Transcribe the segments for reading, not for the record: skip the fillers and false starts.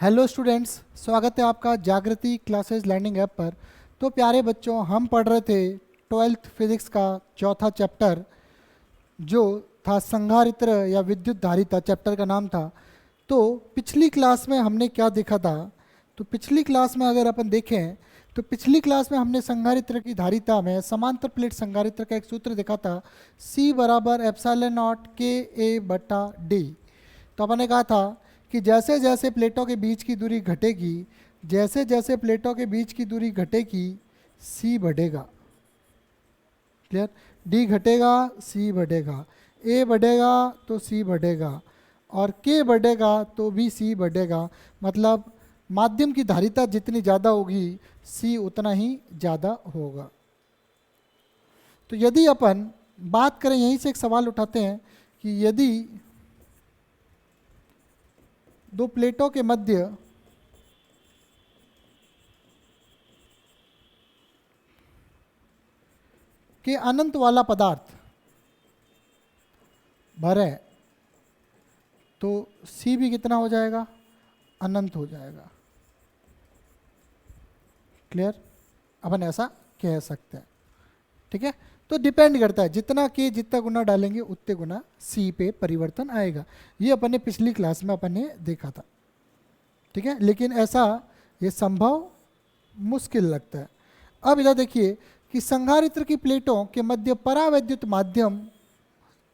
Hello students, स्वागत है आपका जागृति क्लासेस लर्निंग ऐप पर। तो प्यारे बच्चों, हम पढ़ रहे थे ट्वेल्थ फिजिक्स का चौथा चैप्टर जो था संधारित्र या विद्युत धारिता। चैप्टर का नाम था। तो पिछली क्लास में हमने क्या देखा था? तो पिछली क्लास में अगर अपन देखें तो पिछली क्लास में हमने संधारित्र की धारिता में समांतर प्लेट संधारित्र का एक सूत्र देखा था, C बराबर एप्सिलॉन नॉट के ए बटा डी। तो अपन ने कहा था कि जैसे जैसे प्लेटों के बीच की दूरी घटेगी, जैसे जैसे प्लेटों के बीच की दूरी घटेगी, C बढ़ेगा। क्लियर? D घटेगा, C बढ़ेगा, A बढ़ेगा तो C बढ़ेगा, और K बढ़ेगा तो भी C बढ़ेगा। मतलब माध्यम की धारिता जितनी ज़्यादा होगी, C उतना ही ज़्यादा होगा। तो यदि अपन बात करें, यहीं से एक सवाल उठाते हैं कि यदि दो प्लेटों के मध्य के अनंत वाला पदार्थ भर है तो C भी कितना हो जाएगा? अनंत हो जाएगा। क्लियर? अपन ऐसा कह सकते हैं। ठीक है? तो डिपेंड करता है, जितना के जितना गुना डालेंगे उतने गुना C पे परिवर्तन आएगा। ये अपन ने पिछली क्लास में अपन ने देखा था। ठीक है? लेकिन ऐसा ये संभव मुश्किल लगता है। अब इधर देखिए कि संधारित्र की प्लेटों के मध्य परावैद्युत माध्यम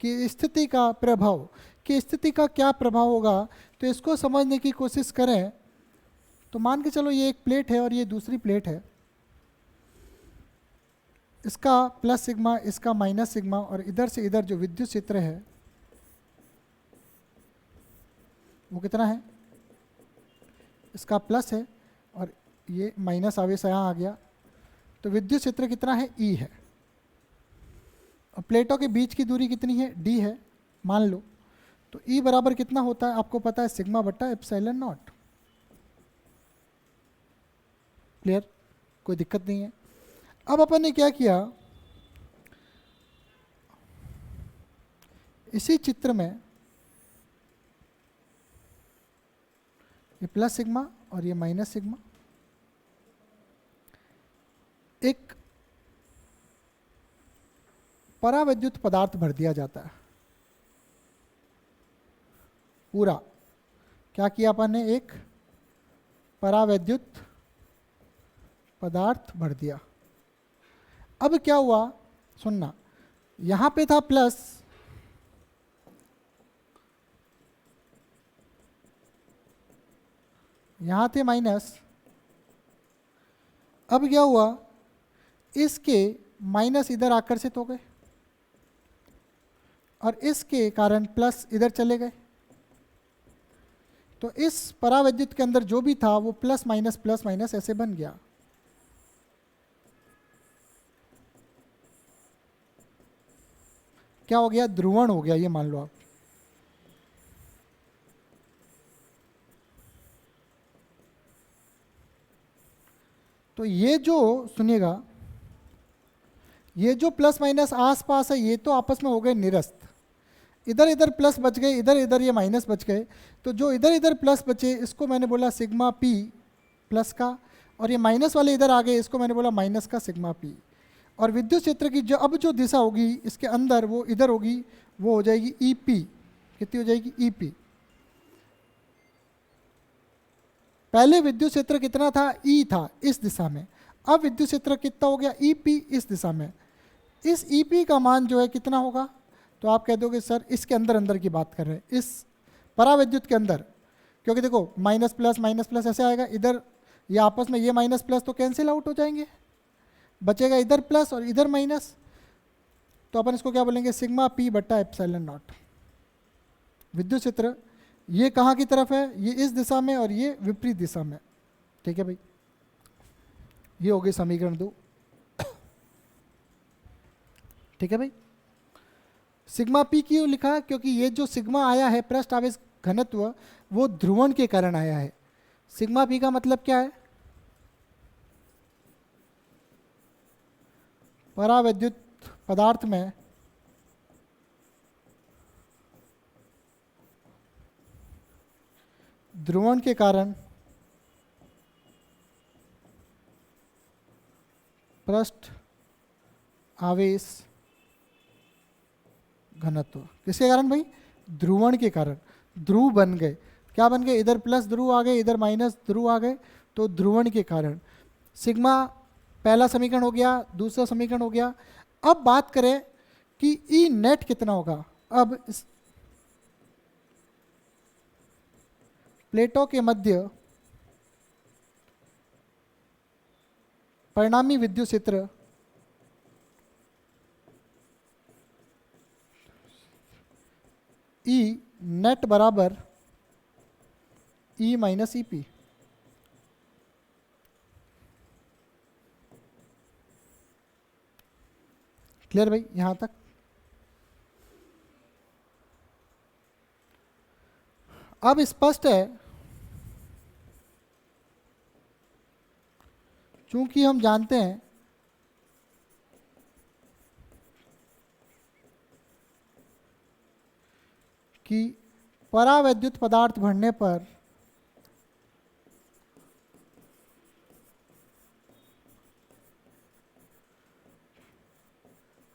की स्थिति का प्रभाव, की स्थिति का क्या प्रभाव होगा, तो इसको समझने की कोशिश करें। तो मान के चलो ये एक प्लेट है और ये दूसरी प्लेट है, इसका प्लस सिग्मा, इसका माइनस सिग्मा, और इधर से इधर जो विद्युत क्षेत्र है वो कितना है? इसका प्लस है और ये माइनस आवेश यहाँ आ गया, तो विद्युत क्षेत्र कितना है? E है। और प्लेटों के बीच की दूरी कितनी है? D है मान लो। तो E बराबर कितना होता है आपको पता है? सिग्मा बट्टा एप्सिलॉन नॉट। क्लियर? कोई दिक्कत नहीं है। अब अपन ने क्या किया, इसी चित्र में ये प्लस सिग्मा और ये माइनस सिग्मा एक परावैद्युत पदार्थ भर दिया जाता है। पूरा क्या किया अपन ने? एक परावैद्युत पदार्थ भर दिया। अब क्या हुआ सुनना, यहां पे था प्लस, यहां थे माइनस। अब क्या हुआ, इसके माइनस इधर आकर्षित हो गए और इसके कारण प्लस इधर चले गए। तो इस परावैद्युत के अंदर जो भी था वो प्लस माइनस ऐसे बन गया। क्या हो गया? ध्रुवण हो गया, ये मान लो आप। तो ये जो सुनिएगा, ये जो प्लस माइनस आसपास है ये तो आपस में हो गए निरस्त। इधर इधर प्लस बच गए, इधर इधर ये माइनस बच गए। तो जो इधर इधर प्लस बचे इसको मैंने बोला सिग्मा P प्लस का, और ये माइनस वाले इधर आ गए, इसको मैंने बोला माइनस का सिग्मा P। और विद्युत क्षेत्र की जो अब जो दिशा होगी इसके अंदर वो इधर होगी, वो हो जाएगी EP। कितनी हो जाएगी? EP। पहले विद्युत क्षेत्र कितना था? E था इस दिशा में। अब विद्युत क्षेत्र कितना हो गया? EP इस दिशा में। इस EP का मान जो है कितना होगा? तो आप कह दोगे सर इसके अंदर अंदर की बात कर रहे हैं, इस परावैद्युत के अंदर, क्योंकि देखो माइनस प्लस ऐसे आएगा। इधर ये आपस में ये माइनस प्लस तो कैंसिल आउट हो जाएंगे, बचेगा इधर प्लस और इधर माइनस। तो अपन इसको क्या बोलेंगे? सिग्मा P बट्टा एप्सिलॉन नॉट। विद्युत क्षेत्र ये कहाँ की तरफ है? ये इस दिशा में और ये विपरीत दिशा में। ठीक है भाई, ये हो गई समीकरण 2। ठीक है भाई, सिग्मा P क्यों लिखा? क्योंकि ये जो सिग्मा आया है पृष्ठ आवेश घनत्व, वो ध्रुवण के कारण आया है। सिग्मा P का मतलब क्या है? परावैद्युत पदार्थ में ध्रुवण के कारण पृष्ठ आवेश घनत्व। किसके कारण भाई? ध्रुवण के कारण। ध्रुव बन गए। क्या बन गए? इधर प्लस ध्रुव आ गए, इधर माइनस ध्रुव आ गए, तो ध्रुवण के कारण। सिग्मा पहला समीकरण हो गया, दूसरा समीकरण हो गया। अब बात करें कि ई नेट कितना होगा। अब प्लेटों के मध्य परिणामी विद्युत क्षेत्र ई नेट बराबर E minus E P. Clear भाई यहां तक? अब स्पष्ट है, चूंकि हम जानते हैं कि परावैद्युत पदार्थ बढ़ने पर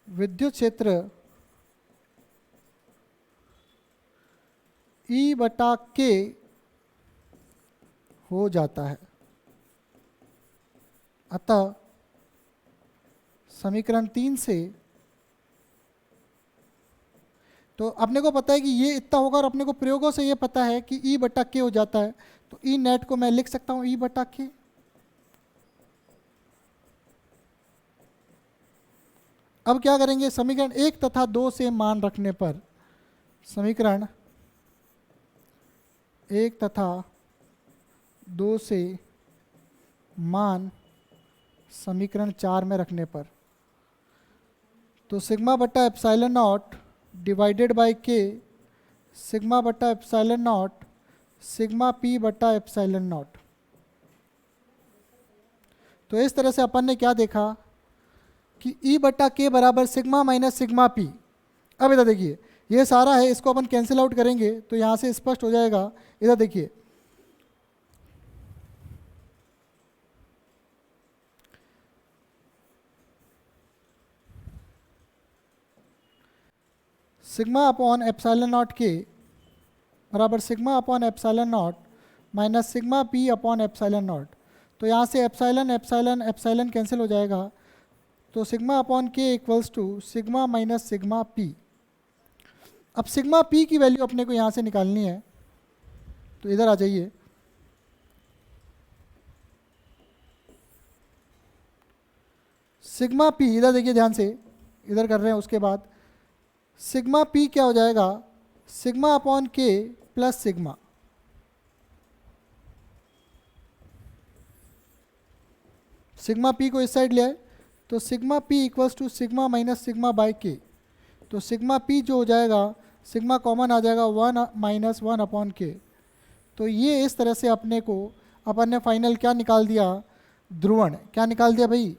विद्युत क्षेत्र ई बटा के हो जाता है। अतः समीकरण 3 से तो अपने को पता है कि ये इतना होगा, और अपने को प्रयोगों से ये पता है कि ई बटा के हो जाता है। तो ई नेट को मैं लिख सकता हूं ई बटा के। अब क्या करेंगे? समीकरण 1 तथा 2 से मान रखने पर, समीकरण 1 तथा 2 से मान समीकरण 4 में रखने पर, तो सिग्मा बटा एप्सिलॉन नॉट डिवाइडेड बाय के सिग्मा बटा एप्सिलॉन नॉट सिग्मा पी बटा एप्सिलॉन नॉट। तो इस तरह से अपन ने क्या देखा कि ई बटा के बराबर सिग्मा माइनस सिग्मा पी। अब इधर देखिए, ये सारा है, इसको अपन कैंसिल आउट करेंगे तो यहाँ से स्पष्ट हो जाएगा। इधर देखिए, सिग्मा अपॉन एप्सिलॉन नॉट के बराबर sigma upon epsilon not minus sigma P upon epsilon not. तो यहाँ से एप्सिलॉन एप्सिलॉन एप्सिलॉन कैंसिल हो जाएगा, तो sigma upon k equals to sigma minus sigma p. अब सिग्मा पी की वैल्यू अपने को यहाँ से निकालनी है, तो इधर आ जाइए। सिग्मा पी इधर देखिए ध्यान से, इधर कर रहे हैं। उसके बाद सिग्मा पी क्या हो जाएगा? Sigma upon k plus sigma. Sigma p को इस साइड ले आए तो sigma p equals to sigma minus sigma by k. तो सिग्मा पी जो हो जाएगा, सिग्मा कॉमन आ जाएगा 1 माइनस 1 अपॉन के। तो ये इस तरह से अपने को अपन ने फाइनल क्या निकाल दिया? ध्रुवण। क्या निकाल दिया भाई?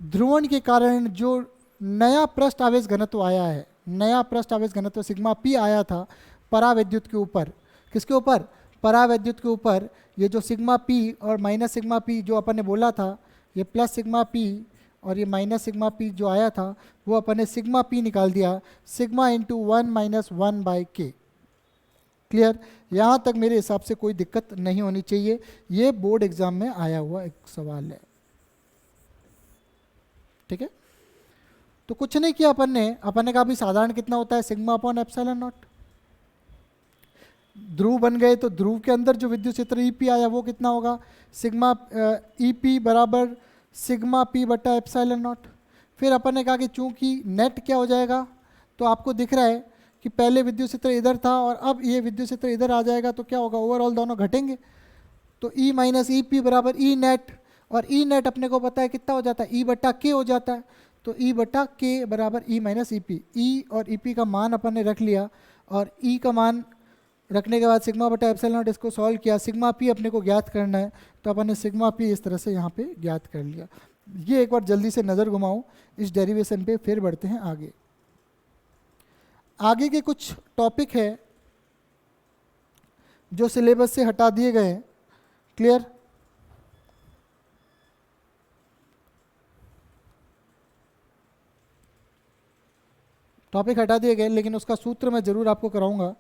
ध्रुवण के कारण जो नया पृष्ठ आवेश घनत्व आया है, नया पृष्ठ आवेश घनत्व सिग्मा पी आया था परावैद्युत के ऊपर। किसके ऊपर? परावैद्युत के ऊपर। ये जो सिग्मा पी और माइनस सिग्मा पी जो अपन ने बोला था, ये प्लस सिग्मा पी और ये माइनस सिग्मा पी जो आया था, वो अपन ने सिग्मा पी निकाल दिया, सिग्मा इंटू 1 माइनस 1 बाई के। क्लियर? यहाँ तक मेरे हिसाब से कोई दिक्कत नहीं होनी चाहिए। ये बोर्ड एग्जाम में आया हुआ एक सवाल है। ठीक है? तो कुछ नहीं किया अपन ने कहा भी साधारण कितना होता है? Sigma upon epsilon naught. ध्रुव बन गए तो ध्रुव के अंदर जो विद्युत क्षेत्र ईपी आया वो कितना होगा? सिग्मा ईपी बराबर सिग्मा पी बटा एप्सिलॉन नॉट। फिर अपन ने कहा कि चूंकि नेट क्या हो जाएगा, तो आपको दिख रहा है कि पहले विद्युत क्षेत्र इधर था और अब ये विद्युत क्षेत्र इधर आ जाएगा, तो क्या होगा? ओवरऑल दोनों घटेंगे। तो ई माइनस ई पी बराबर ई नेट, और ई नेट अपने को पता है कितना हो जाता है? ई बटा के हो जाता है। तो ई बटा के बराबर ई माइनस ई पी। ई और ई पी का मान अपन ने रख लिया, और ई का मान रखने के बाद सिग्मा बटा एप्सिलॉन नॉट इसको सॉल्व किया। सिग्मा पी अपने को ज्ञात करना है, तो अपन ने सिग्मा पी इस तरह से यहाँ पे ज्ञात कर लिया। ये एक बार जल्दी से नज़र घुमाऊँ इस डेरिवेशन पे, फिर बढ़ते हैं आगे। आगे के कुछ टॉपिक है जो सिलेबस से हटा दिए गए हैं। क्लियर? टॉपिक हटा दिए गए, लेकिन उसका सूत्र मैं जरूर आपको कराऊंगा।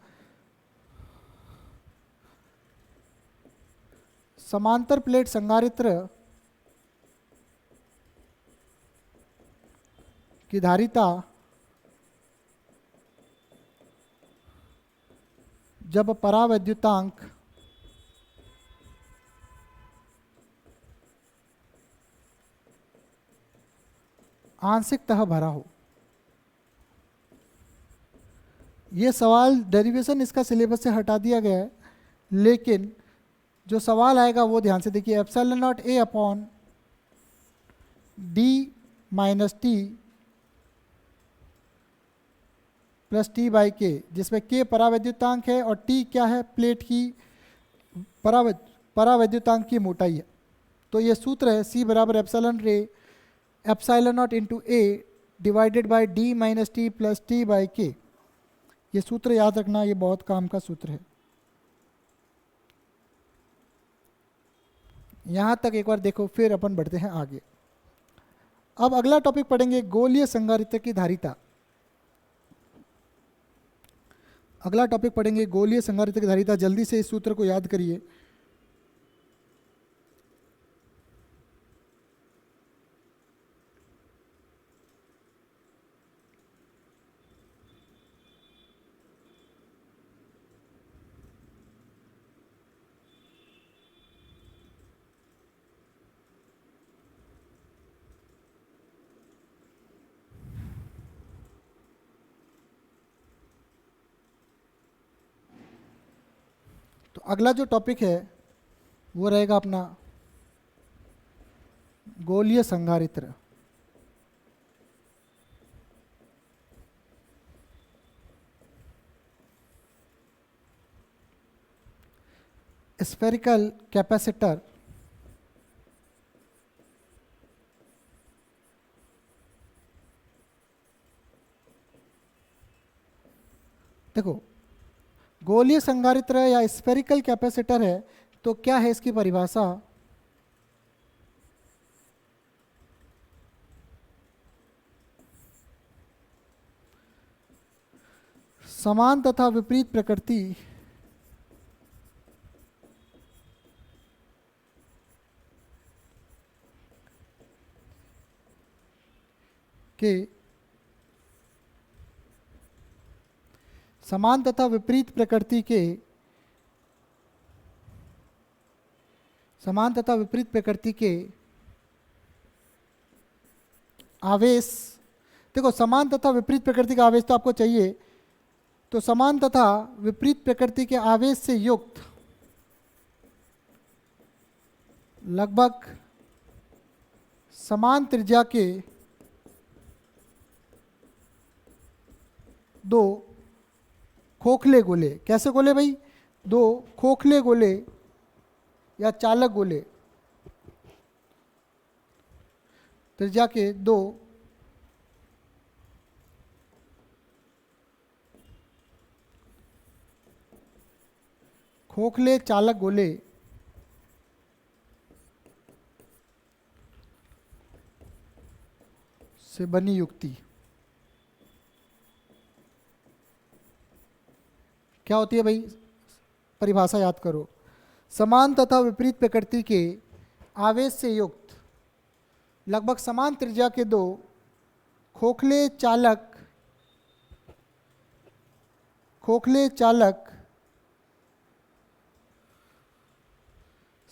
समांतर प्लेट संधारित्र की धारिता जब परावैद्युतांक आंशिकतः भरा हो। ये सवाल डेरिवेशन इसका सिलेबस से हटा दिया गया है, लेकिन जो सवाल आएगा वो ध्यान से देखिए। Epsilon not a upon D minus T plus T by के, जिसमें के परावैद्युतांक है और टी क्या है, प्लेट की परावैद्युतांक की मोटाई है। तो ये सूत्र है सी बराबर epsilon naught into A divided by D minus T plus T by के। ये सूत्र याद रखना, ये बहुत काम का सूत्र है। यहाँ तक एक बार देखो, फिर अपन बढ़ते हैं आगे। अब अगला टॉपिक पढ़ेंगे गोलीय संधारित्र की धारिता। अगला टॉपिक पढ़ेंगे गोलीय संधारित्र की धारिता। जल्दी से इस सूत्र को याद करिए। तो अगला जो टॉपिक है वो रहेगा अपना गोलीय संधारित्र। स्फेरिकल कैपेसिटर देखो, गोलीय संधारित्र या स्फेरिकल कैपेसिटर है तो क्या है इसकी परिभाषा? समान तथा विपरीत प्रकृति के समान तथा विपरीत प्रकृति के आवेश। देखो, समान तथा विपरीत प्रकृति का आवेश तो आपको चाहिए, तो समान तथा विपरीत प्रकृति के आवेश से युक्त लगभग समान त्रिज्या के दो खोखले गोले। कैसे गोले भाई? दो खोखले गोले या चालक गोले, त्रिज्या के दो खोखले चालक गोले से बनी युक्ति क्या होती है भाई? परिभाषा याद करो। समान तथा विपरीत प्रकृति के आवेश से युक्त लगभग समान त्रिज्या के दो खोखले चालक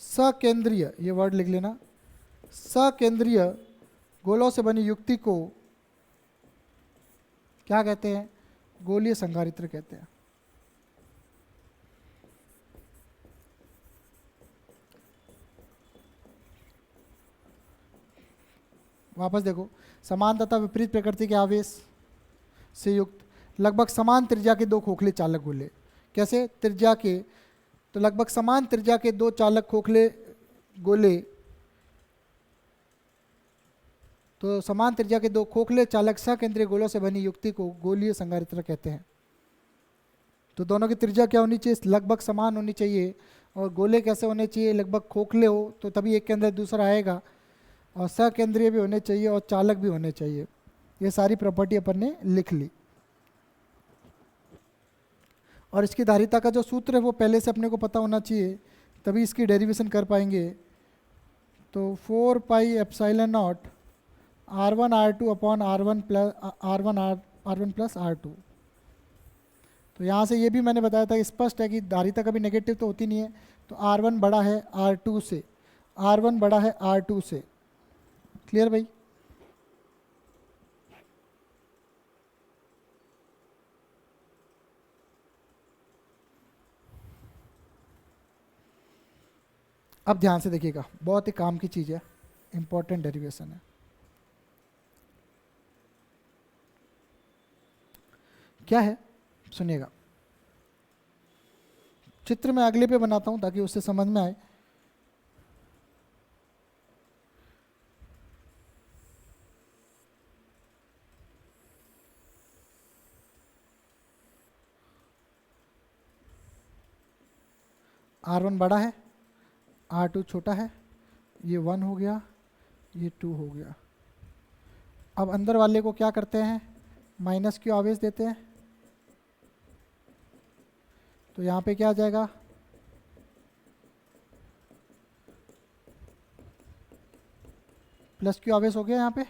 सकेंद्रीय, ये वर्ड लिख लेना, सकेंद्रीय गोलों से बनी युक्ति को क्या कहते हैं? गोलीय संधारित्र कहते हैं। वापस देखो, समान तथा विपरीत प्रकृति के आवेश से युक्त लगभग समान त्रिज्या के दो खोखले चालक गोले। कैसे? त्रिज्या के, तो लगभग समान त्रिज्या के दो चालक खोखले गोले, तो समान त्रिज्या के दो खोखले चालक सकेंद्रीय गोलों से बनी युक्ति को गोलीय संधारित्र कहते हैं। तो दोनों की त्रिज्या क्या होनी चाहिए? लगभग समान होनी चाहिए। और गोले कैसे होने चाहिए? लगभग खोखले हो तो तभी एक के अंदर दूसरा आएगा, और सकेंद्रीय भी होने चाहिए और चालक भी होने चाहिए। ये सारी प्रॉपर्टी अपन ने लिख ली। और इसकी धारिता का जो सूत्र है वो पहले से अपने को पता होना चाहिए, तभी इसकी डेरिवेशन कर पाएंगे। तो 4 pi epsilon not R1 R2 upon R1 plus R2। तो यहाँ से ये भी मैंने बताया था, स्पष्ट है कि धारिता कभी नेगेटिव तो होती नहीं है। तो R1 बड़ा है R2 से, R1 बड़ा है R2 से। क्लियर भाई? अब ध्यान से देखिएगा, बहुत ही काम की चीज़ है, इंपॉर्टेंट डेरिवेशन है। क्या है सुनिएगा, चित्र मैं अगले पे बनाता हूं ताकि उससे समझ में आए। R1 बड़ा है, R2 छोटा है, ये 1 हो गया, ये 2 हो गया। अब अंदर वाले को क्या करते हैं, माइनस क्यू आवेश देते हैं। तो यहाँ पे क्या आ जाएगा, प्लस क्यू आवेश हो गया यहाँ पे।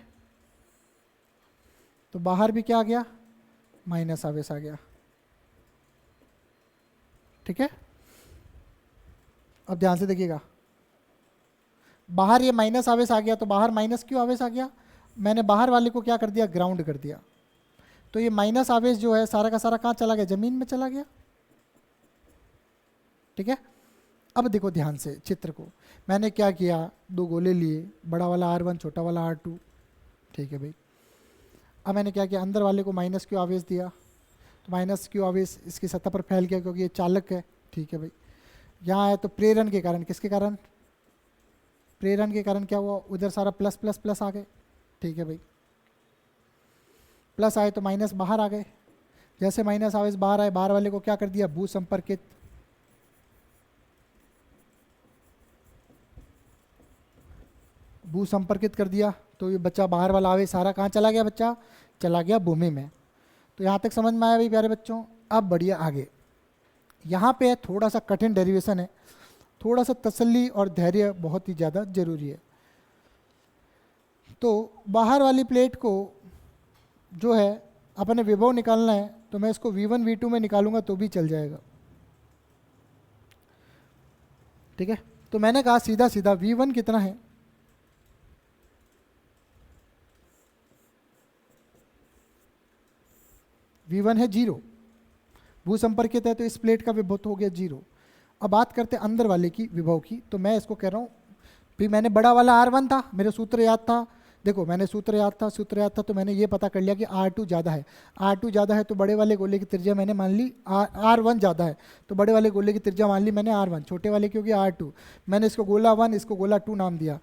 तो बाहर भी क्या आ गया, माइनस आवेश आ गया। ठीक है, अब ध्यान से देखिएगा, बाहर ये माइनस आवेश आ गया, तो बाहर माइनस क्यू आवेश आ गया। मैंने बाहर वाले को क्या कर दिया, ग्राउंड कर दिया। तो ये माइनस आवेश जो है सारा का सारा कहाँ चला गया, जमीन में चला गया। ठीक है, अब देखो ध्यान से चित्र को, मैंने क्या किया, दो गोले लिए, बड़ा वाला R1 छोटा वाला R2। ठीक है भाई, अब मैंने क्या किया, अंदर वाले को माइनस क्यू आवेश दिया। तो माइनस क्यू आवेश इसकी सतह पर फैल गया क्योंकि ये चालक है। ठीक है भाई, यहाँ आया तो प्रेरण के कारण, किसके कारण, प्रेरण के कारण क्या हुआ, उधर सारा प्लस प्लस प्लस आ गए। ठीक है भाई, प्लस आए तो माइनस बाहर आ गए। जैसे माइनस आवेश बाहर आए, बाहर वाले को क्या कर दिया, भू संपर्कित। भू संपर्कित कर दिया, तो ये बच्चा बाहर वाला आवेश सारा कहाँ चला गया, बच्चा चला गया भूमि में। तो यहाँ तक समझ में आया भाई प्यारे बच्चों। अब बढ़िया आगे, यहाँ पे थोड़ा सा कठिन डेरिवेशन है, थोड़ा सा तसल्ली और धैर्य बहुत ही ज़्यादा जरूरी है। तो बाहर वाली प्लेट को जो है अपने विभव निकालना है, तो मैं इसको V1 V2 में निकालूंगा तो भी चल जाएगा। ठीक है, तो मैंने कहा सीधा सीधा V1 कितना है, V1 है 0, भू संपर्कित है तो इस प्लेट का विभव तो हो गया 0। अब बात करते हैं अंदर वाले की विभव की। तो मैं इसको कह रहा हूँ, फिर मैंने बड़ा वाला R1 था, मेरे सूत्र याद था। देखो मैंने सूत्र याद था तो मैंने ये पता कर लिया कि R2 ज़्यादा है। R2 ज़्यादा है तो बड़े वाले गोले की त्रिज्या मैंने मान ली R1 ज़्यादा है, तो बड़े वाले गोले की त्रिज्या मान ली मैंने R1, छोटे वाले की होगी R2। मैंने इसको गोला 1, इसको गोला 2 नाम दिया,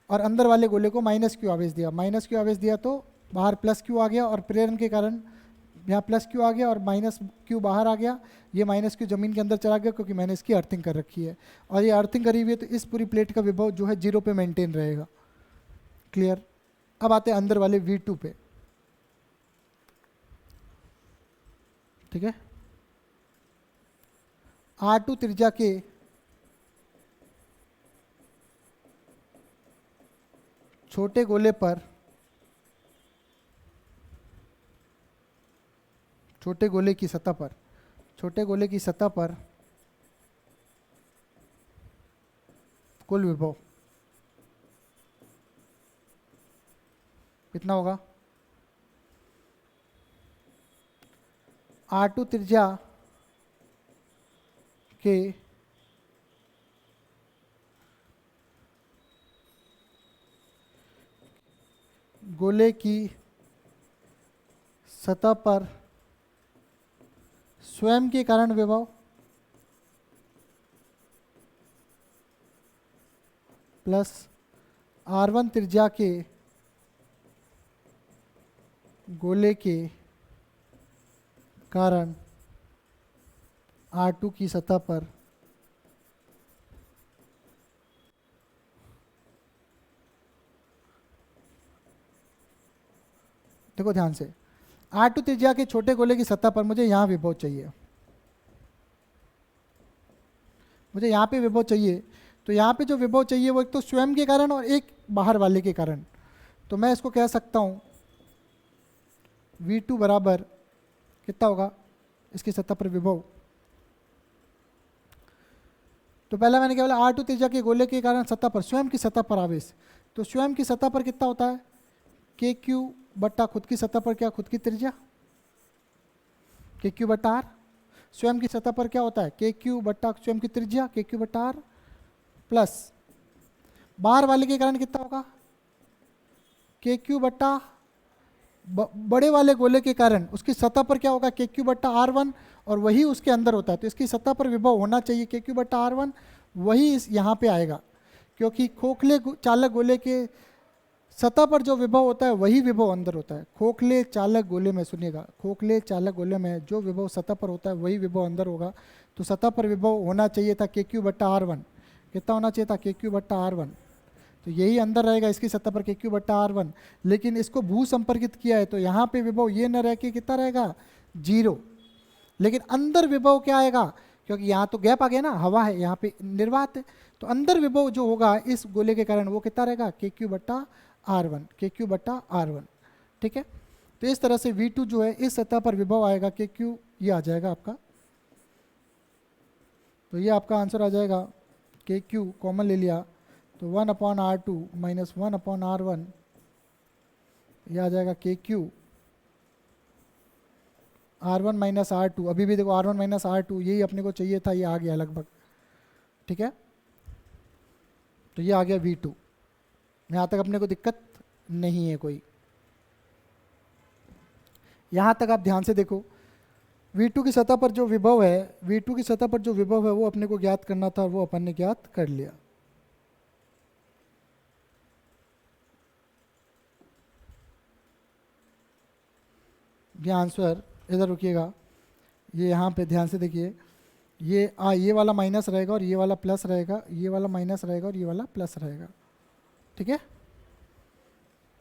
और अंदर वाले गोले को माइनस क्यू आवेश दिया। माइनस क्यू आवेश दिया तो बाहर प्लस क्यू आ गया, और प्रेरण के कारण यहाँ प्लस क्यू आ गया और माइनस क्यू बाहर आ गया। ये माइनस क्यू जमीन के अंदर चला गया क्योंकि मैंने इसकी अर्थिंग कर रखी है, और ये अर्थिंग करी हुई है तो इस पूरी प्लेट का विभव जो है 0 पे मेंटेन रहेगा। क्लियर? अब आते हैं अंदर वाले V2 पे। ठीक है, R2 त्रिज्या के छोटे गोले पर, छोटे गोले की सतह पर, छोटे गोले की सतह पर कुल विभव कितना होगा, R2 त्रिज्या के गोले की सतह पर स्वयं के कारण विभव प्लस R1 त्रिज्या के गोले के कारण R2 की सतह पर देखो ध्यान से, R2 त्रिज्या के छोटे गोले की सतह पर मुझे यहाँ विभव चाहिए। मुझे यहाँ पे विभव चाहिए, तो यहाँ पे जो विभव चाहिए वो एक तो स्वयं के कारण और एक बाहर वाले के कारण। तो मैं इसको कह सकता हूँ V2 बराबर कितना होगा इसकी सतह पर विभव। तो पहला मैंने क्या बोला, R2 त्रिज्या के गोले के कारण सतह पर, स्वयं की सतह पर आवेश। तो स्वयं की सतह पर कितना होता है, KQ बट्टा खुद की सतह पर क्या, खुद की त्रिज्या, KQ बट्टा R। स्वयं की सतह पर क्या होता है, KQ बट्टा स्वयं की त्रिज्या, KQ बट्टा R, प्लस बाहर वाले के कारण कितना होगा, KQ बट्टा बड़े वाले गोले के कारण उसकी सतह पर क्या होगा, KQ बट्टा R1, और वही उसके अंदर होता है। तो इसकी सतह पर विभव होना चाहिए KQ बट्टा R1, वही इस यहाँ पे आएगा, क्योंकि खोखले चालक गोले के सतह पर जो विभव होता है वही विभव अंदर होता है। खोखले चालक गोले में, सुनिएगा, खोखले चालक गोले में जो विभव सतह पर होता है वही विभव अंदर होगा। तो सतह पर विभव होना चाहिए था KQ बट्टा R1, कितना होना चाहिए था, KQ बट्टा R1। तो यही अंदर रहेगा इसकी सतह पर KQ बट्टा R1, लेकिन इसको भू संपर्कित किया है तो यहाँ पे विभव ये न रह के कितना रहेगा, 0। लेकिन अंदर विभव क्या आएगा, क्योंकि यहाँ तो गैप आ गया ना, हवा है यहाँ पे, निर्वात है, तो अंदर विभव जो होगा इस गोले के कारण वो कितना रहेगा, KQ बट्टा R1, KQ बट्टा R1। ठीक है, तो इस तरह से V2 जो है इस सतह पर विभव आएगा KQ, ये आ जाएगा आपका। तो ये आपका आंसर आ जाएगा, KQ कॉमन ले लिया तो 1/R2 माइनस 1/R1, यह आ जाएगा KQ R1 माइनस R2। अभी भी देखो R1 माइनस R2 यही अपने को चाहिए था, ये आ गया लगभग। ठीक है, तो ये आ गया V2। यहाँ तक अपने को दिक्कत नहीं है कोई। यहाँ तक आप ध्यान से देखो, V2 की सतह पर जो विभव है, V2 की सतह पर जो विभव है वो अपने को ज्ञात करना था, वो अपन ने ज्ञात कर लिया। ये आंसर, इधर रुकिएगा, ये यहाँ पे ध्यान से देखिए, ये वाला माइनस रहेगा और ये वाला प्लस रहेगा, ये वाला माइनस रहेगा और ये वाला प्लस रहेगा। ठीक है,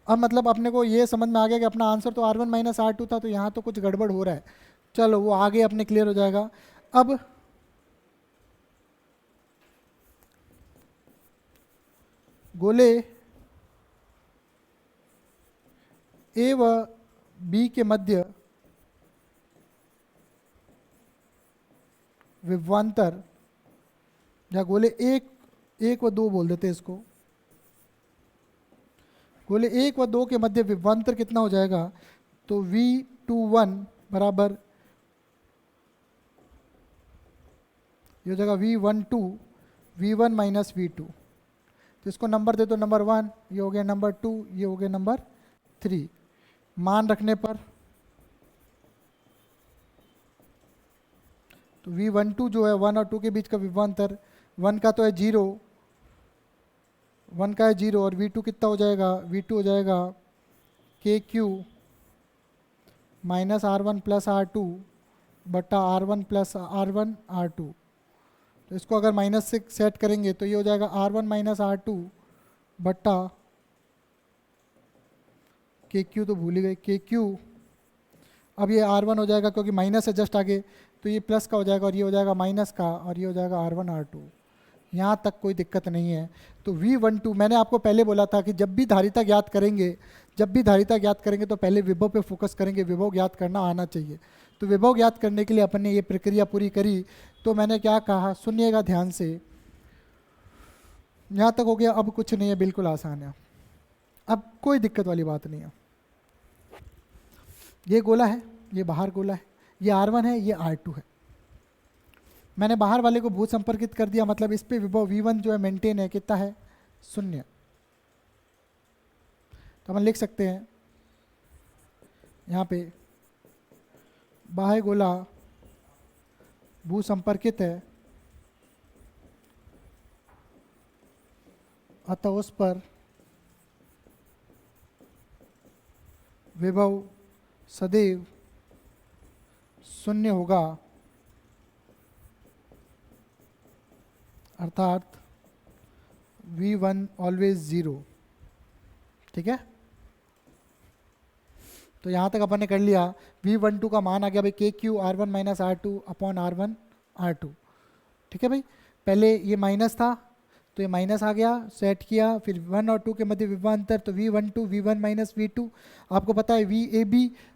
अब मतलब अपने को ये समझ में आ गया कि अपना आंसर तो R1 माइनस R2 था, तो यहाँ तो कुछ गड़बड़ हो रहा है। चलो वो आगे अपने क्लियर हो जाएगा। अब गोले A व B के मध्य विभवांतर, या गोले एक व दो बोल देते हैं इसको, गोले 1 व 2 के मध्य विभवांतर कितना हो जाएगा, तो V21 बराबर ये हो जाएगा V12 V1 माइनस V2। तो इसको नंबर दे दो, नंबर 1 ये हो गया, नंबर 2 ये हो गया, नंबर 3। मान रखने पर तो V12 जो है 1 और 2 के बीच का विभवांतर, 1 का तो है 0, 1 का है 0, और V2 कितना हो जाएगा, V2 हो जाएगा KQ minus R1 plus R2 बट्टा R1 प्लस R1 R2। तो इसको अगर माइनस से सेट करेंगे तो ये हो जाएगा R1 माइनस R2 बट्टा KQ, तो भूल ही गए KQ। अब ये R1 हो जाएगा क्योंकि माइनस है जस्ट आगे, तो ये प्लस का हो जाएगा और ये हो जाएगा माइनस का, और ये हो जाएगा R1 R2। यहाँ तक कोई दिक्कत नहीं है। तो V12 मैंने आपको पहले बोला था कि जब भी धारिता ज्ञात करेंगे तो पहले विभव पे फोकस करेंगे, विभव ज्ञात करना आना चाहिए। तो विभव ज्ञात करने के लिए अपन ने ये प्रक्रिया पूरी करी। तो मैंने क्या कहा, सुनिएगा ध्यान से, यहाँ तक हो गया। अब कुछ नहीं है, बिल्कुल आसान है, अब कोई दिक्कत वाली बात नहीं है। ये गोला है, ये बाहर गोला है, ये R1 है, ये R2 है। मैंने बाहर वाले को भू संपर्कित कर दिया, मतलब इस पे विभव V1 जो है मेंटेन है, कितना है, 0। तो हम लिख सकते हैं यहाँ पे बाह्य गोला भू संपर्कित है, अतः उस पर विभव सदैव 0 होगा, अर्थात V1 ऑलवेज 0। ठीक है, तो यहाँ तक अपन ने कर लिया। V12 का मान आ गया भाई KQ R1 minus R2 upon R1 R2। ठीक है भाई, पहले ये माइनस था तो ये माइनस आ गया, सेट किया, फिर 1 और 2 के मध्य विभव अंतर तो V12 V1 माइनस V2, आपको पता है VAB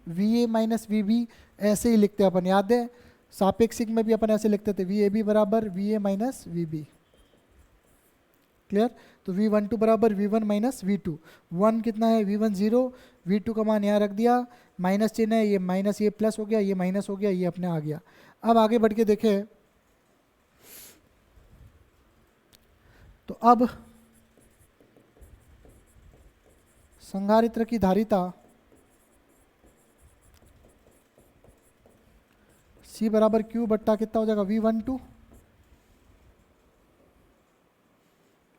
VA माइनस VB, ऐसे ही लिखते हैं अपन, याद है सापेक्षिक में भी अपन ऐसे लिखते थे VAB बराबर VA माइनस VB। क्लियर? तो V12 बराबर V1 माइनस V2, 1 कितना है V1 0, V2 का मान यहाँ रख दिया, माइनस चिन्ह है, ये माइनस ये प्लस हो गया, ये माइनस हो गया, ये अपने आ गया। अब आगे बढ़ के देखें तो अब संधारित्र की धारिता C बराबर Q बट्टा कितना हो जाएगा V12,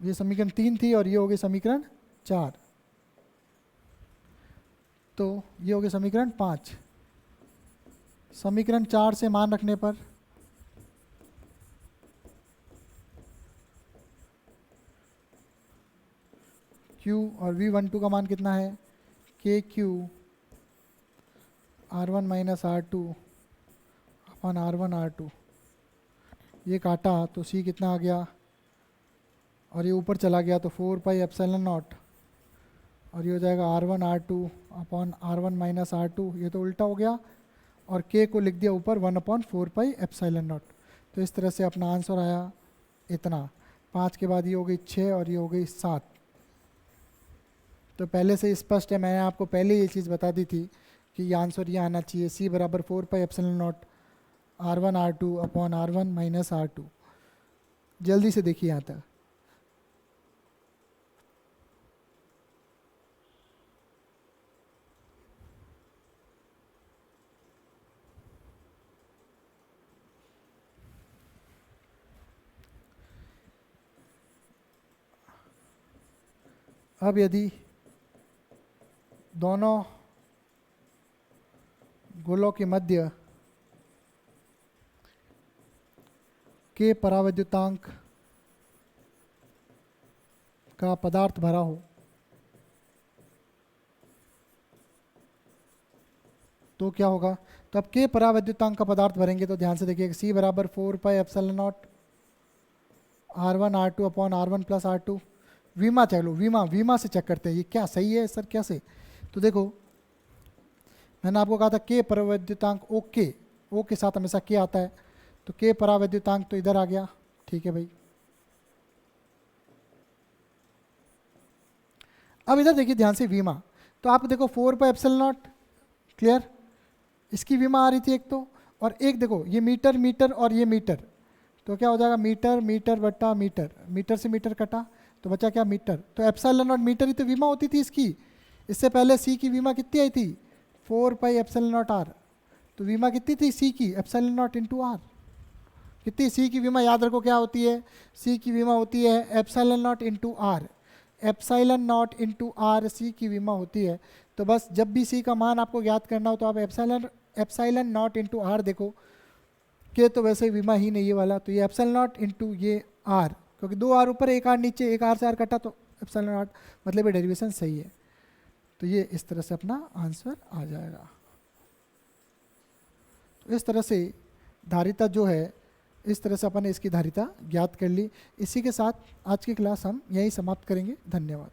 ये समीकरण 3 थी और ये हो गई समीकरण 4, तो ये हो गया समीकरण 5। समीकरण 4 से मान रखने पर Q और V12 का मान कितना है KQ R1 माइनस R2 अपन R1 R2, ये काटा तो C कितना आ गया और ये ऊपर चला गया तो 4 पाई एप्सिलॉन नॉट, और ये हो जाएगा R1 R2 upon R1 minus R2, ये तो उल्टा हो गया, और K को लिख दिया ऊपर 1/4 पाई एप्सिलॉन नॉट। तो इस तरह से अपना आंसर आया इतना। 5 के बाद ये हो गई 6 और ये हो गई 7। तो पहले से स्पष्ट है, मैंने आपको पहले ये चीज़ बता दी थी कि ये आंसर ये आना चाहिए, C बराबर 4 pi epsilon not R1 R2 upon R1 minus R2। जल्दी से देखिए यहाँ तक। अब यदि दोनों गोलों के मध्य के परावैद्युतांक का पदार्थ भरा हो तो क्या होगा? तो अब के परावैद्युतांक का पदार्थ भरेंगे तो ध्यान से देखिएगा, C बराबर 4 pi epsilon not R1 R2 upon R1 plus R2। वीमा चलो, वीमा से चेक करते हैं ये क्या सही है सर कैसे। तो देखो मैंने आपको कहा था के परावैद्युतांक ओ के साथ हमेशा के आता है, तो के परावैद्युतांक तो इधर आ गया, ठीक है भाई। अब इधर देखिए ध्यान से वीमा, तो आप देखो 4 पाई एप्सिलॉन नॉट, क्लियर, इसकी वीमा आ रही थी एक तो, और एक देखो ये मीटर मीटर और ये मीटर, तो क्या हो जाएगा मीटर मीटर बट्टा मीटर, मीटर से मीटर कटा तो बचा क्या मीटर, तो एप्सिलॉन नॉट मीटर ही तो वीमा होती थी इसकी। इससे पहले सी की वीमा कितनी आई थी 4 पाई एप्सिलॉन नॉट आर, तो वीमा कितनी थी सी की एप्सिलॉन नॉट इंटू आर, कितनी सी की वीमा याद रखो क्या होती है, सी की वीमा होती है epsilon naught into r, epsilon naught into r c की वीमा होती है। तो बस जब भी सी का मान आपको ज्ञात करना हो तो आप एप्सिलॉन नॉट इंटू आर देखो, के तो वैसे वीमा ही नहीं ये वाला, तो ये एप्सिलॉन नॉट इंटू ये आर, क्योंकि 2 आर ऊपर 1 आर नीचे, 1 आर से आर कटा तो एप्सिलॉन नॉट, मतलब ये डेरिवेशन सही है। तो ये इस तरह से अपना आंसर आ जाएगा। तो इस तरह से धारिता जो है, इस तरह से अपन ने इसकी धारिता ज्ञात कर ली। इसी के साथ आज की क्लास हम यहीं समाप्त करेंगे। धन्यवाद।